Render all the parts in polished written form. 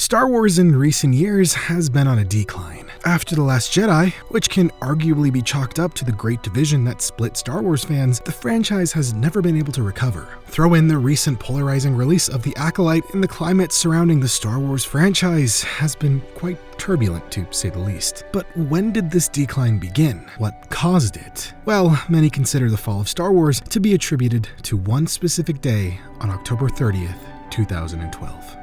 Star Wars in recent years has been on a decline. After The Last Jedi, which can arguably be chalked up to the great division that split Star Wars fans, the franchise has never been able to recover. Throw in the recent polarizing release of The Acolyte, and the climate surrounding the Star Wars franchise has been quite turbulent, to say the least. But when did this decline begin? What caused it? Well, many consider the fall of Star Wars to be attributed to one specific day on October 30th, 2012.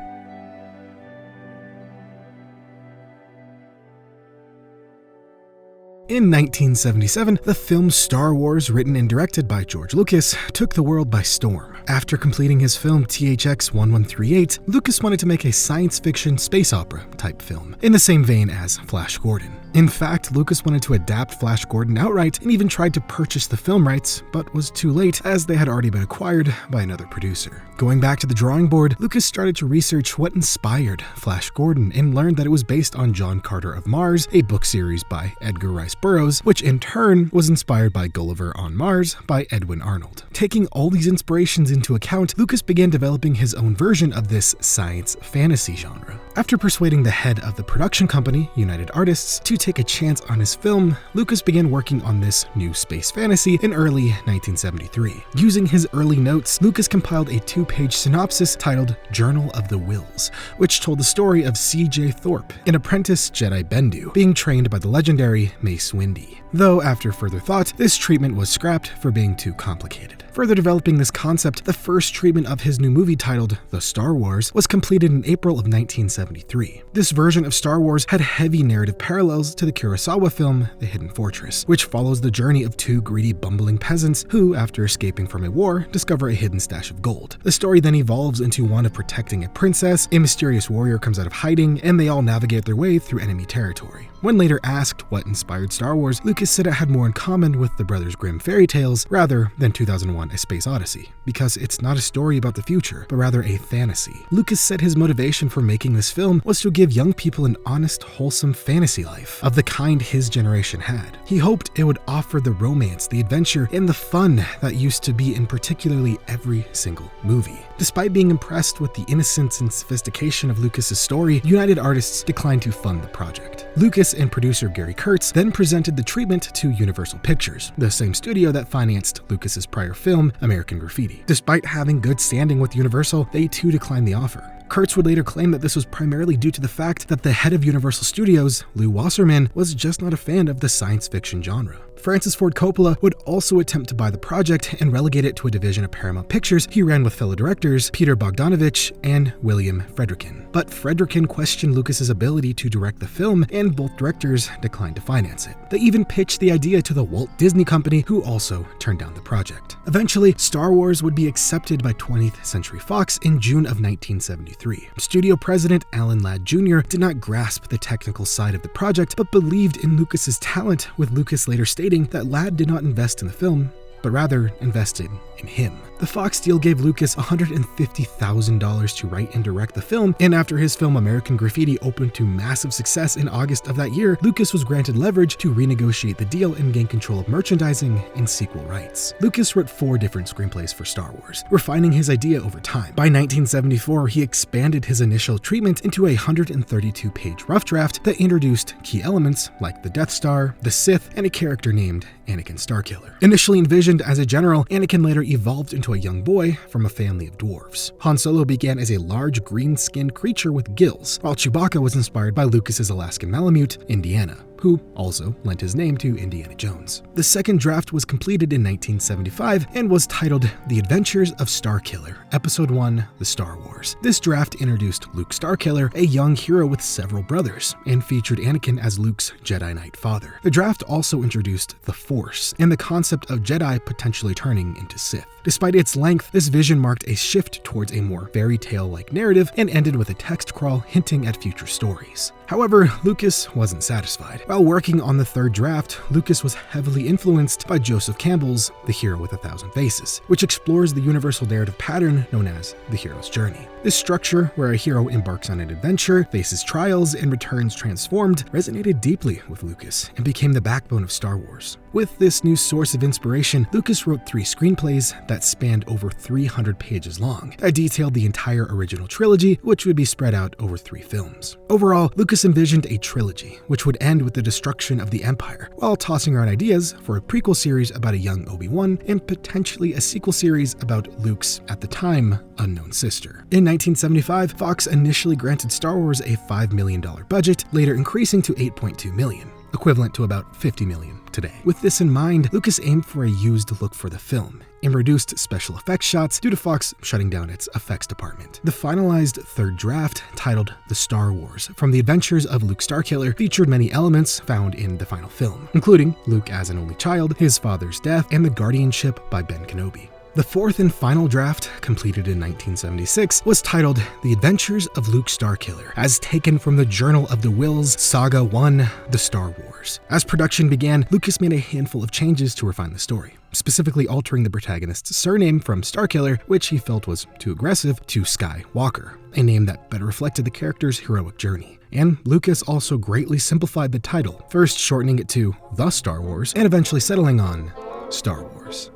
In 1977, the film Star Wars, written and directed by George Lucas, took the world by storm. After completing his film THX 1138, Lucas wanted to make a science fiction space opera type film, in the same vein as Flash Gordon. In fact, Lucas wanted to adapt Flash Gordon outright and even tried to purchase the film rights, but was too late as they had already been acquired by another producer. Going back to the drawing board, Lucas started to research what inspired Flash Gordon and learned that it was based on John Carter of Mars, a book series by Edgar Rice Burroughs, which in turn was inspired by Gulliver on Mars by Edwin Arnold. Taking all these inspirations into account, Lucas began developing his own version of this science fantasy genre. After persuading the head of the production company, United Artists, to take a chance on his film, Lucas began working on this new space fantasy in early 1973. Using his early notes, Lucas compiled a 2-page synopsis titled Journal of the Whills, which told the story of C.J. Thorpe, an apprentice Jedi Bendu, being trained by the legendary Mace Windu. Though after further thought, this treatment was scrapped for being too complicated. Further developing this concept, the first treatment of his new movie titled The Star Wars was completed in April of 1973. This version of Star Wars had heavy narrative parallels to the Kurosawa film The Hidden Fortress, which follows the journey of two greedy, bumbling peasants who, after escaping from a war, discover a hidden stash of gold. The story then evolves into one of protecting a princess, a mysterious warrior comes out of hiding, and they all navigate their way through enemy territory. When later asked what inspired Star Wars, Lucas said it had more in common with the Brothers Grimm fairy tales rather than 2001: A Space Odyssey, because it's not a story about the future, but rather a fantasy. Lucas said his motivation for making this film was to give young people an honest, wholesome fantasy life, of the kind his generation had. He hoped it would offer the romance, the adventure, and the fun that used to be in particularly every single movie. Despite being impressed with the innocence and sophistication of Lucas's story, United Artists declined to fund the project. Lucas and producer Gary Kurtz then presented the treatment to Universal Pictures, the same studio that financed Lucas's prior film, American Graffiti. Despite having good standing with Universal, they too declined the offer. Kurtz would later claim that this was primarily due to the fact that the head of Universal Studios, Lew Wasserman, was just not a fan of the science fiction genre. Francis Ford Coppola would also attempt to buy the project and relegate it to a division of Paramount Pictures he ran with fellow directors Peter Bogdanovich and William Friedkin. But Friedkin questioned Lucas's ability to direct the film, and both directors declined to finance it. They even pitched the idea to the Walt Disney Company, who also turned down the project. Eventually, Star Wars would be accepted by 20th Century Fox in June of 1973. Studio president Alan Ladd Jr. did not grasp the technical side of the project, but believed in Lucas's talent, with Lucas later stating that Ladd did not invest in the film, but rather invested in him. The Fox deal gave Lucas $150,000 to write and direct the film, and after his film American Graffiti opened to massive success in August of that year, Lucas was granted leverage to renegotiate the deal and gain control of merchandising and sequel rights. Lucas wrote 4 different screenplays for Star Wars, refining his idea over time. By 1974, he expanded his initial treatment into a 132-page rough draft that introduced key elements like the Death Star, the Sith, and a character named Anakin Starkiller. Initially envisioned as a general, Anakin later evolved into a young boy from a family of dwarves. Han Solo began as a large green-skinned creature with gills, while Chewbacca was inspired by Lucas's Alaskan Malamute, Indiana, who also lent his name to Indiana Jones. The second draft was completed in 1975 and was titled The Adventures of Starkiller, Episode 1, The Star Wars. This draft introduced Luke Starkiller, a young hero with several brothers, and featured Anakin as Luke's Jedi Knight father. The draft also introduced the Force and the concept of Jedi potentially turning into Sith. Despite its length, this vision marked a shift towards a more fairy tale-like narrative and ended with a text crawl hinting at future stories. However, Lucas wasn't satisfied. While working on the third draft, Lucas was heavily influenced by Joseph Campbell's The Hero with a Thousand Faces, which explores the universal narrative pattern known as the hero's journey. This structure, where a hero embarks on an adventure, faces trials, and returns transformed, resonated deeply with Lucas and became the backbone of Star Wars. With this new source of inspiration, Lucas wrote 3 screenplays that spanned over 300 pages long that detailed the entire original trilogy, which would be spread out over 3 films. Overall, Lucas envisioned a trilogy, which would end with the destruction of the Empire, while tossing around ideas for a prequel series about a young Obi-Wan and potentially a sequel series about Luke's, at the time, unknown sister. In 1975, Fox initially granted Star Wars a $5 million budget, later increasing to $8.2 million, equivalent to about $50 million today. With this in mind, Lucas aimed for a used look for the film and reduced special effects shots due to Fox shutting down its effects department. The finalized third draft, titled The Star Wars From the Adventures of Luke Starkiller, featured many elements found in the final film, including Luke as an only child, his father's death, and the guardianship by Ben Kenobi. The fourth and final draft, completed in 1976, was titled The Adventures of Luke Starkiller, as taken from the Journal of the Whills, Saga 1, The Star Wars. As production began, Lucas made a handful of changes to refine the story, specifically altering the protagonist's surname from Starkiller, which he felt was too aggressive, to Skywalker, a name that better reflected the character's heroic journey. And Lucas also greatly simplified the title, first shortening it to The Star Wars, and eventually settling on Star Wars.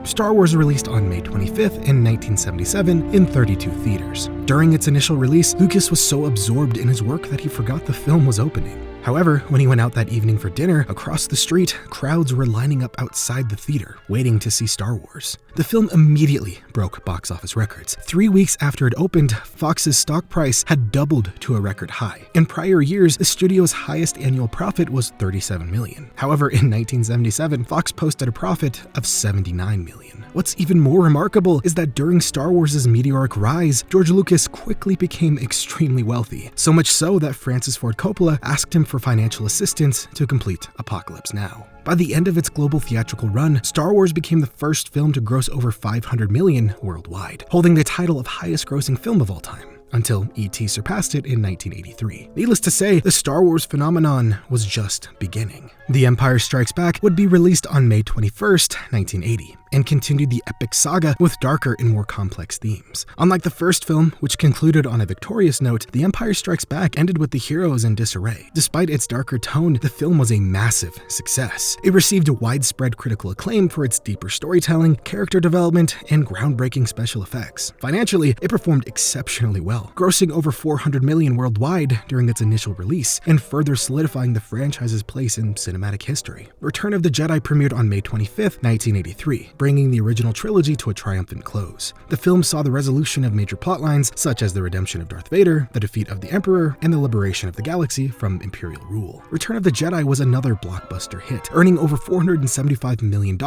Star Wars released on May 25th in 1977 in 32 theaters. During its initial release, Lucas was so absorbed in his work that he forgot the film was opening. However, when he went out that evening for dinner, across the street, crowds were lining up outside the theater, waiting to see Star Wars. The film immediately broke box office records. 3 weeks after it opened, Fox's stock price had doubled to a record high. In prior years, the studio's highest annual profit was $37 million. However, in 1977, Fox posted a profit of $79 million. What's even more remarkable is that during Star Wars' meteoric rise, George Lucas quickly became extremely wealthy, so much so that Francis Ford Coppola asked him for financial assistance to complete Apocalypse Now. By the end of its global theatrical run, Star Wars became the first film to gross over $500 million worldwide, holding the title of highest-grossing film of all time, until E.T. surpassed it in 1983. Needless to say, the Star Wars phenomenon was just beginning. The Empire Strikes Back would be released on May 21st, 1980, and continued the epic saga with darker and more complex themes. Unlike the first film, which concluded on a victorious note, The Empire Strikes Back ended with the heroes in disarray. Despite its darker tone, the film was a massive success. It received widespread critical acclaim for its deeper storytelling, character development, and groundbreaking special effects. Financially, it performed exceptionally well, grossing over $400 million worldwide during its initial release, and further solidifying the franchise's place in cinematic history. Return of the Jedi premiered on May 25th, 1983, bringing the original trilogy to a triumphant close. The film saw the resolution of major plotlines such as the redemption of Darth Vader, the defeat of the Emperor, and the liberation of the galaxy from Imperial rule. Return of the Jedi was another blockbuster hit, earning over $475 million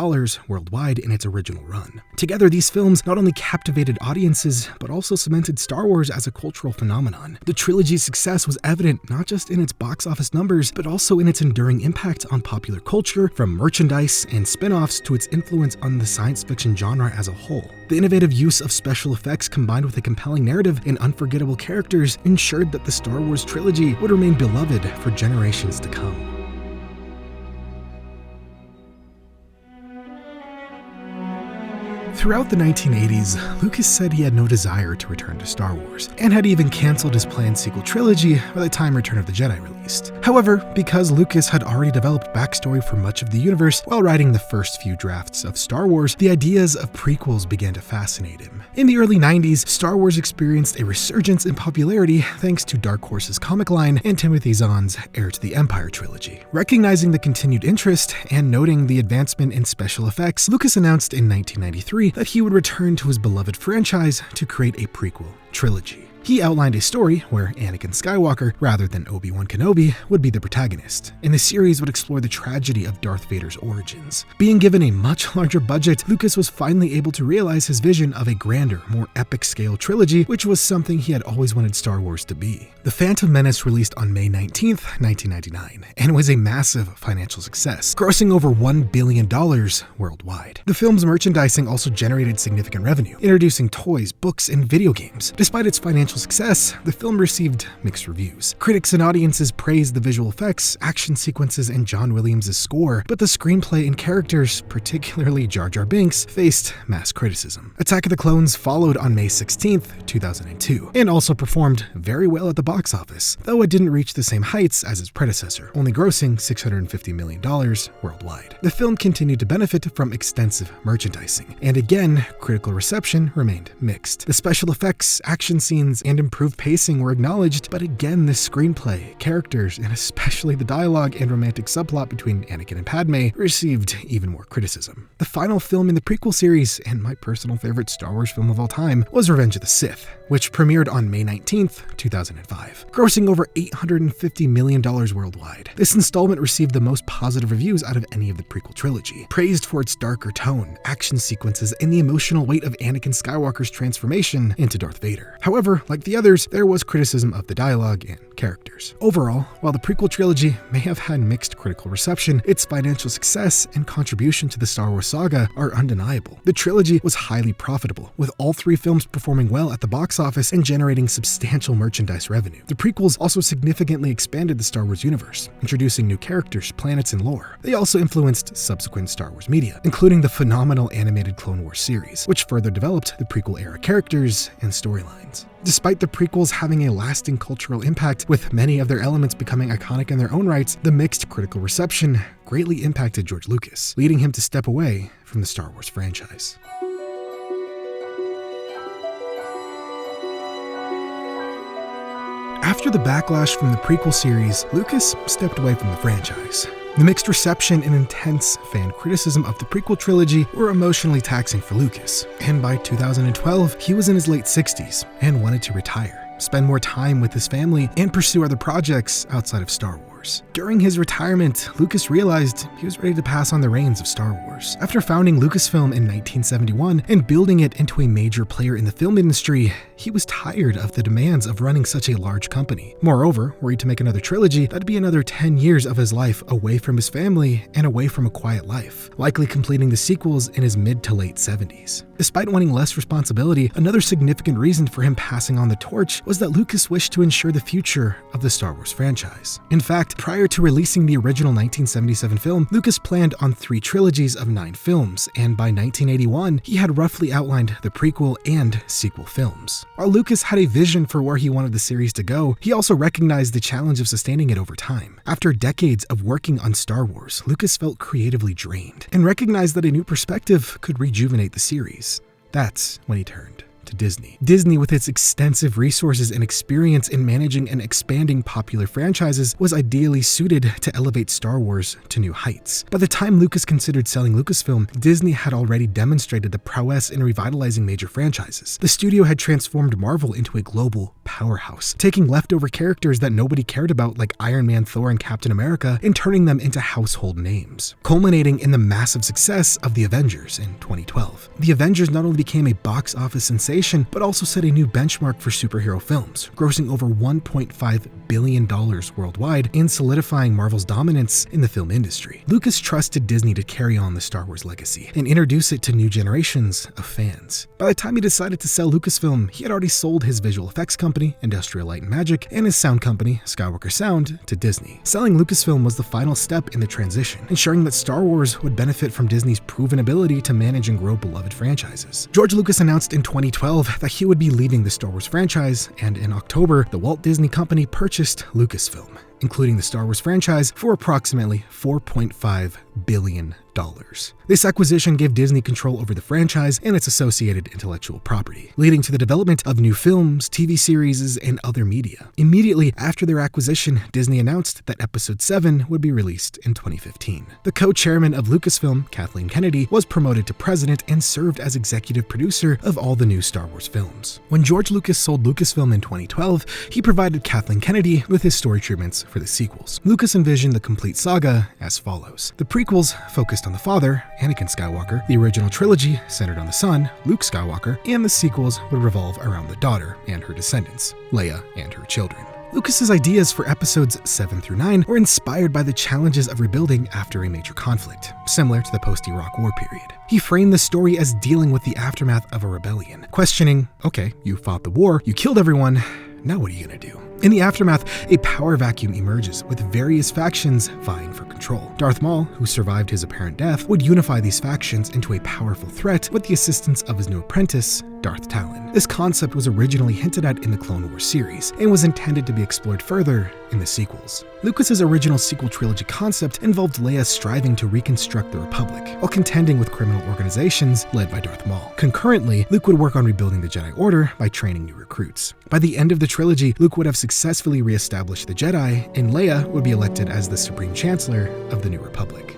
worldwide in its original run. Together, these films not only captivated audiences, but also cemented Star Wars as a cultural phenomenon. The trilogy's success was evident not just in its box office numbers, but also in its enduring impact on popular culture, from merchandise and spin-offs to its influence on the science fiction genre as a whole. The innovative use of special effects combined with a compelling narrative and unforgettable characters ensured that the Star Wars trilogy would remain beloved for generations to come. Throughout the 1980s, Lucas said he had no desire to return to Star Wars, and had even canceled his planned sequel trilogy by the time Return of the Jedi released. However, because Lucas had already developed backstory for much of the universe while writing the first few drafts of Star Wars, the ideas of prequels began to fascinate him. In the early 90s, Star Wars experienced a resurgence in popularity thanks to Dark Horse's comic line and Timothy Zahn's Heir to the Empire trilogy. Recognizing the continued interest and noting the advancement in special effects, Lucas announced in 1993 that he would return to his beloved franchise to create a prequel trilogy. He outlined a story where Anakin Skywalker, rather than Obi-Wan Kenobi, would be the protagonist, and the series would explore the tragedy of Darth Vader's origins. Being given a much larger budget, Lucas was finally able to realize his vision of a grander, more epic-scale trilogy, which was something he had always wanted Star Wars to be. The Phantom Menace released on May 19th, 1999, and was a massive financial success, grossing over $1 billion worldwide. The film's merchandising also generated significant revenue, introducing toys, books, and video games. Despite its financial financial success, the film received mixed reviews. Critics and audiences praised the visual effects, action sequences, and John Williams' score, but the screenplay and characters, particularly Jar Jar Binks, faced mass criticism. Attack of the Clones followed on May 16, 2002, and also performed very well at the box office, though it didn't reach the same heights as its predecessor, only grossing $650 million worldwide. The film continued to benefit from extensive merchandising, and again, critical reception remained mixed. The special effects, action scenes, and improved pacing were acknowledged, but again, the screenplay, characters, and especially the dialogue and romantic subplot between Anakin and Padme received even more criticism. The final film in the prequel series, and my personal favorite Star Wars film of all time, was Revenge of the Sith, which premiered on May 19, 2005, grossing over $850 million worldwide. This installment received the most positive reviews out of any of the prequel trilogy, praised for its darker tone, action sequences, and the emotional weight of Anakin Skywalker's transformation into Darth Vader. However, like the others, there was criticism of the dialogue and characters. Overall, while the prequel trilogy may have had mixed critical reception, its financial success and contribution to the Star Wars saga are undeniable. The trilogy was highly profitable, with all three films performing well at the box office and generating substantial merchandise revenue. The prequels also significantly expanded the Star Wars universe, introducing new characters, planets, and lore. They also influenced subsequent Star Wars media, including the phenomenal animated Clone Wars series, which further developed the prequel-era characters and storylines. Despite the prequels having a lasting cultural impact, with many of their elements becoming iconic in their own rights, the mixed critical reception greatly impacted George Lucas, leading him to step away from the Star Wars franchise. After the backlash from the prequel series, Lucas stepped away from the franchise. The mixed reception and intense fan criticism of the prequel trilogy were emotionally taxing for Lucas, and by 2012, he was in his late 60s and wanted to retire, spend more time with his family, and pursue other projects outside of Star Wars. During his retirement, Lucas realized he was ready to pass on the reins of Star Wars. After founding Lucasfilm in 1971 and building it into a major player in the film industry, he was tired of the demands of running such a large company. Moreover, were he to make another trilogy, that'd be another 10 years of his life away from his family and away from a quiet life, likely completing the sequels in his mid to late 70s. Despite wanting less responsibility, another significant reason for him passing on the torch was that Lucas wished to ensure the future of the Star Wars franchise. In fact, prior to releasing the original 1977 film, Lucas planned on 3 trilogies of 9 films, and by 1981, he had roughly outlined the prequel and sequel films. While Lucas had a vision for where he wanted the series to go, he also recognized the challenge of sustaining it over time. After decades of working on Star Wars, Lucas felt creatively drained, and recognized that a new perspective could rejuvenate the series. That's when he turned to Disney. Disney, with its extensive resources and experience in managing and expanding popular franchises, was ideally suited to elevate Star Wars to new heights. By the time Lucas considered selling Lucasfilm, Disney had already demonstrated the prowess in revitalizing major franchises. The studio had transformed Marvel into a global powerhouse, taking leftover characters that nobody cared about like Iron Man, Thor, and Captain America and turning them into household names, culminating in the massive success of The Avengers in 2012. The Avengers not only became a box office sensation, but also set a new benchmark for superhero films, grossing over $1.5 billion worldwide and solidifying Marvel's dominance in the film industry. Lucas trusted Disney to carry on the Star Wars legacy and introduce it to new generations of fans. By the time he decided to sell Lucasfilm, he had already sold his visual effects company, Industrial Light and Magic, and his sound company, Skywalker Sound, to Disney. Selling Lucasfilm was the final step in the transition, ensuring that Star Wars would benefit from Disney's proven ability to manage and grow beloved franchises. George Lucas announced in 2012 that he would be leaving the Star Wars franchise, and in October, the Walt Disney Company purchased Lucasfilm, including the Star Wars franchise, for approximately $4.5 billion. This acquisition gave Disney control over the franchise and its associated intellectual property, leading to the development of new films, TV series, and other media. Immediately after their acquisition, Disney announced that Episode 7 would be released in 2015. The co-chairman of Lucasfilm, Kathleen Kennedy, was promoted to president and served as executive producer of all the new Star Wars films. When George Lucas sold Lucasfilm in 2012, he provided Kathleen Kennedy with his story treatments for the sequels. Lucas envisioned the complete saga as follows. The prequels focused on the father, Anakin Skywalker, the original trilogy centered on the son, Luke Skywalker, and the sequels would revolve around the daughter and her descendants, Leia and her children. Lucas's ideas for episodes 7 through 9 were inspired by the challenges of rebuilding after a major conflict, similar to the post-Iraq War period. He framed the story as dealing with the aftermath of a rebellion, questioning, okay, you fought the war, you killed everyone, now what are you gonna do? In the aftermath, a power vacuum emerges, with various factions vying for control. Darth Maul, who survived his apparent death, would unify these factions into a powerful threat with the assistance of his new apprentice, Darth Talon. This concept was originally hinted at in the Clone Wars series, and was intended to be explored further in the sequels. Lucas's original sequel trilogy concept involved Leia striving to reconstruct the Republic, while contending with criminal organizations led by Darth Maul. Concurrently, Luke would work on rebuilding the Jedi Order by training new recruits. By the end of the trilogy, Luke would have successfully re-established the Jedi, and Leia would be elected as the Supreme Chancellor of the New Republic.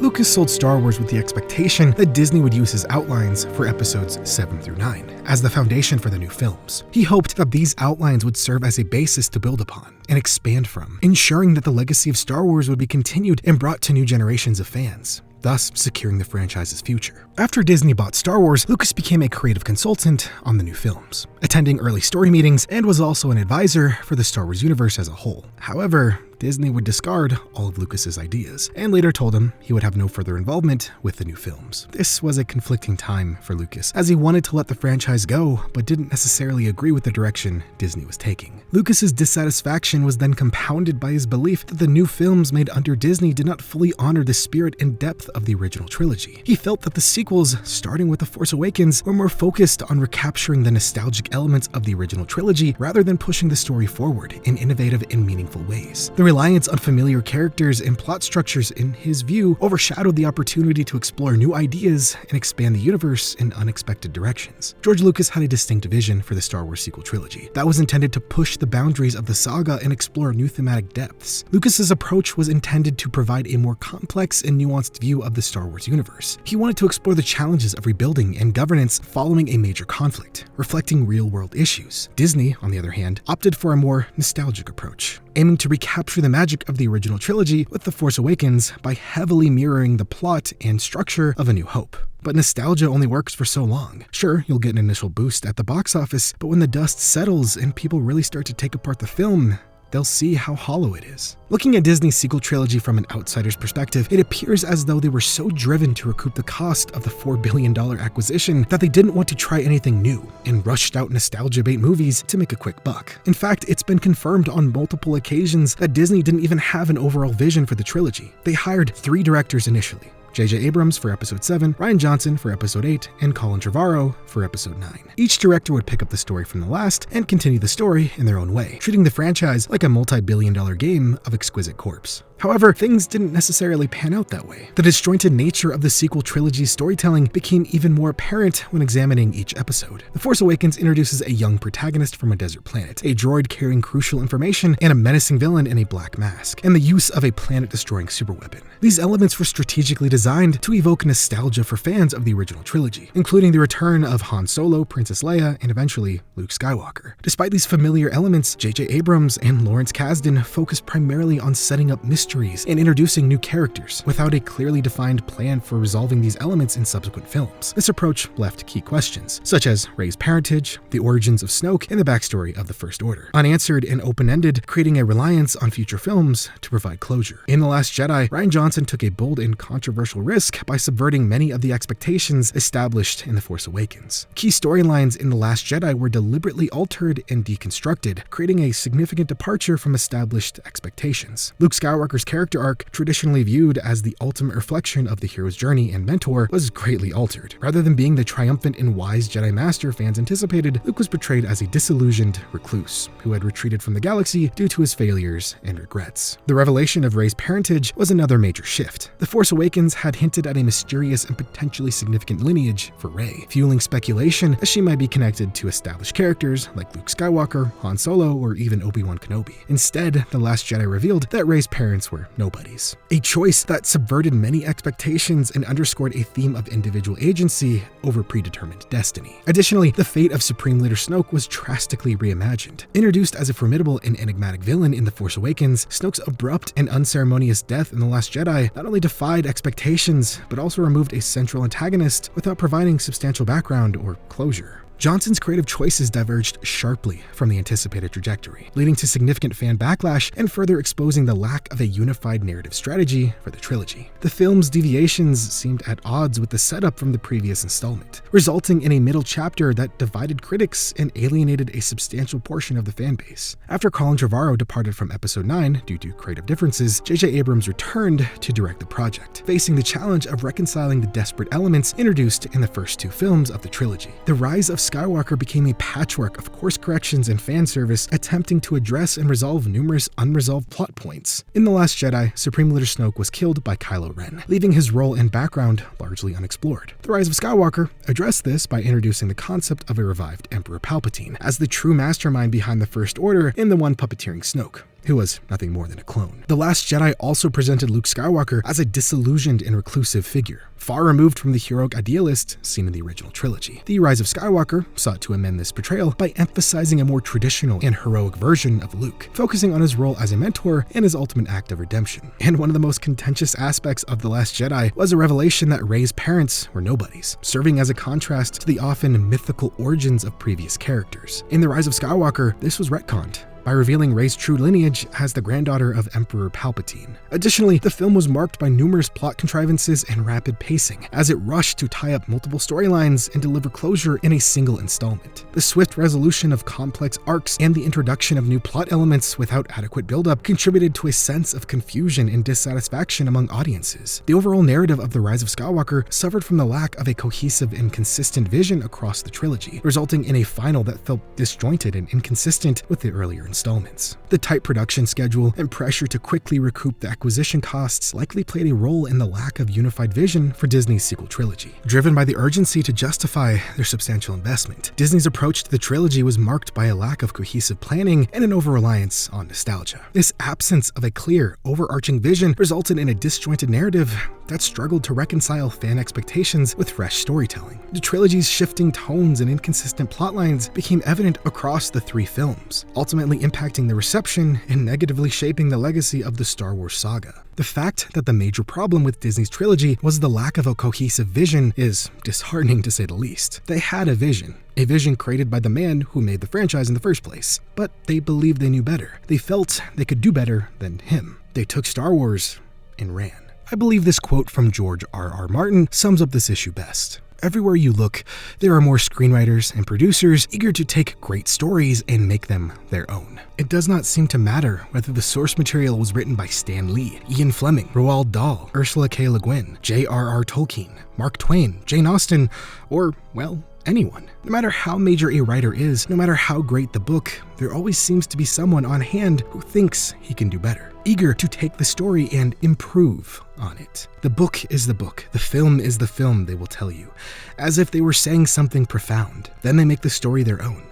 Lucas sold Star Wars with the expectation that Disney would use his outlines for episodes 7 through 9 as the foundation for the new films. He hoped that these outlines would serve as a basis to build upon and expand from, ensuring that the legacy of Star Wars would be continued and brought to new generations of fans, thus securing the franchise's future. After Disney bought Star Wars, Lucas became a creative consultant on the new films, attending early story meetings, and was also an advisor for the Star Wars universe as a whole. However, Disney would discard all of Lucas's ideas, and later told him he would have no further involvement with the new films. This was a conflicting time for Lucas, as he wanted to let the franchise go, but didn't necessarily agree with the direction Disney was taking. Lucas's dissatisfaction was then compounded by his belief that the new films made under Disney did not fully honor the spirit and depth of the original trilogy. He felt that the sequels, starting with The Force Awakens, were more focused on recapturing the nostalgic elements of the original trilogy rather than pushing the story forward in innovative and meaningful ways. The reliance on familiar characters and plot structures, in his view, overshadowed the opportunity to explore new ideas and expand the universe in unexpected directions. George Lucas had a distinct vision for the Star Wars sequel trilogy that was intended to push the boundaries of the saga and explore new thematic depths. Lucas's approach was intended to provide a more complex and nuanced view of the Star Wars universe. He wanted to explore the challenges of rebuilding and governance following a major conflict, reflecting real-world issues. Disney, on the other hand, opted for a more nostalgic approach, aiming to recapture the magic of the original trilogy with The Force Awakens by heavily mirroring the plot and structure of A New Hope. But nostalgia only works for so long. Sure, you'll get an initial boost at the box office, but when the dust settles and people really start to take apart the film, they'll see how hollow it is. Looking at Disney's sequel trilogy from an outsider's perspective, it appears as though they were so driven to recoup the cost of the $4 billion acquisition that they didn't want to try anything new and rushed out nostalgia-bait movies to make a quick buck. In fact, it's been confirmed on multiple occasions that Disney didn't even have an overall vision for the trilogy. They hired 3 directors initially: J.J. Abrams for Episode 7, Rian Johnson for Episode 8, and Colin Trevorrow for Episode 9. Each director would pick up the story from the last and continue the story in their own way, treating the franchise like a multi-billion-dollar game of exquisite corpse. However, things didn't necessarily pan out that way. The disjointed nature of the sequel trilogy's storytelling became even more apparent when examining each episode. The Force Awakens introduces a young protagonist from a desert planet, a droid carrying crucial information, and a menacing villain in a black mask, and the use of a planet-destroying superweapon. These elements were strategically designed to evoke nostalgia for fans of the original trilogy, including the return of Han Solo, Princess Leia, and eventually Luke Skywalker. Despite these familiar elements, J.J. Abrams and Lawrence Kasdan focused primarily on setting up mysteries and introducing new characters, without a clearly defined plan for resolving these elements in subsequent films. This approach left key questions, such as Rey's parentage, the origins of Snoke, and the backstory of the First Order, unanswered and open-ended, creating a reliance on future films to provide closure. In The Last Jedi, Rian Johnson took a bold and controversial risk by subverting many of the expectations established in The Force Awakens. Key storylines in The Last Jedi were deliberately altered and deconstructed, creating a significant departure from established expectations. Luke Skywalker's character arc, traditionally viewed as the ultimate reflection of the hero's journey and mentor, was greatly altered. Rather than being the triumphant and wise Jedi Master fans anticipated, Luke was portrayed as a disillusioned recluse who had retreated from the galaxy due to his failures and regrets. The revelation of Rey's parentage was another major shift. The Force Awakens had hinted at a mysterious and potentially significant lineage for Rey, fueling speculation that she might be connected to established characters like Luke Skywalker, Han Solo, or even Obi-Wan Kenobi. Instead, The Last Jedi revealed that Rey's parents fans were nobodies. A choice that subverted many expectations and underscored a theme of individual agency over predetermined destiny. Additionally, the fate of Supreme Leader Snoke was drastically reimagined. Introduced as a formidable and enigmatic villain in The Force Awakens, Snoke's abrupt and unceremonious death in The Last Jedi not only defied expectations, but also removed a central antagonist without providing substantial background or closure. Johnson's creative choices diverged sharply from the anticipated trajectory, leading to significant fan backlash and further exposing the lack of a unified narrative strategy for the trilogy. The film's deviations seemed at odds with the setup from the previous installment, resulting in a middle chapter that divided critics and alienated a substantial portion of the fanbase. After Colin Trevorrow departed from Episode 9 due to creative differences, J.J. Abrams returned to direct the project, facing the challenge of reconciling the desperate elements introduced in the first two films of the trilogy. The Rise of Skywalker became a patchwork of course corrections and fan service attempting to address and resolve numerous unresolved plot points. In The Last Jedi, Supreme Leader Snoke was killed by Kylo Ren, leaving his role and background largely unexplored. The Rise of Skywalker addressed this by introducing the concept of a revived Emperor Palpatine as the true mastermind behind the First Order and the one puppeteering Snoke, who was nothing more than a clone. The Last Jedi also presented Luke Skywalker as a disillusioned and reclusive figure, far removed from the heroic idealist seen in the original trilogy. The Rise of Skywalker sought to amend this portrayal by emphasizing a more traditional and heroic version of Luke, focusing on his role as a mentor and his ultimate act of redemption. And one of the most contentious aspects of The Last Jedi was a revelation that Rey's parents were nobodies, serving as a contrast to the often mythical origins of previous characters. In The Rise of Skywalker, this was retconned by revealing Rey's true lineage as the granddaughter of Emperor Palpatine. Additionally, the film was marked by numerous plot contrivances and rapid pacing, as it rushed to tie up multiple storylines and deliver closure in a single installment. The swift resolution of complex arcs and the introduction of new plot elements without adequate buildup contributed to a sense of confusion and dissatisfaction among audiences. The overall narrative of The Rise of Skywalker suffered from the lack of a cohesive and consistent vision across the trilogy, resulting in a final that felt disjointed and inconsistent with the earlier installments. The tight production schedule and pressure to quickly recoup the acquisition costs likely played a role in the lack of unified vision for Disney's sequel trilogy. Driven by the urgency to justify their substantial investment, Disney's approach to the trilogy was marked by a lack of cohesive planning and an over-reliance on nostalgia. This absence of a clear, overarching vision resulted in a disjointed narrative that struggled to reconcile fan expectations with fresh storytelling. The trilogy's shifting tones and inconsistent plotlines became evident across the three films, ultimately impacting the reception and negatively shaping the legacy of the Star Wars saga. The fact that the major problem with Disney's trilogy was the lack of a cohesive vision is disheartening to say the least. They had a vision created by the man who made the franchise in the first place, but they believed they knew better. They felt they could do better than him. They took Star Wars and ran. I believe this quote from George R.R. Martin sums up this issue best. Everywhere you look, there are more screenwriters and producers eager to take great stories and make them their own. It does not seem to matter whether the source material was written by Stan Lee, Ian Fleming, Roald Dahl, Ursula K. Le Guin, J.R.R. Tolkien, Mark Twain, Jane Austen, or, well, anyone. No matter how major a writer is, no matter how great the book, there always seems to be someone on hand who thinks he can do better, eager to take the story and improve on it. The book is the book, the film is the film, they will tell you, as if they were saying something profound. Then they make the story their own.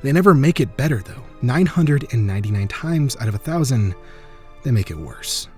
They never make it better though. 999 times out of 1,000, they make it worse.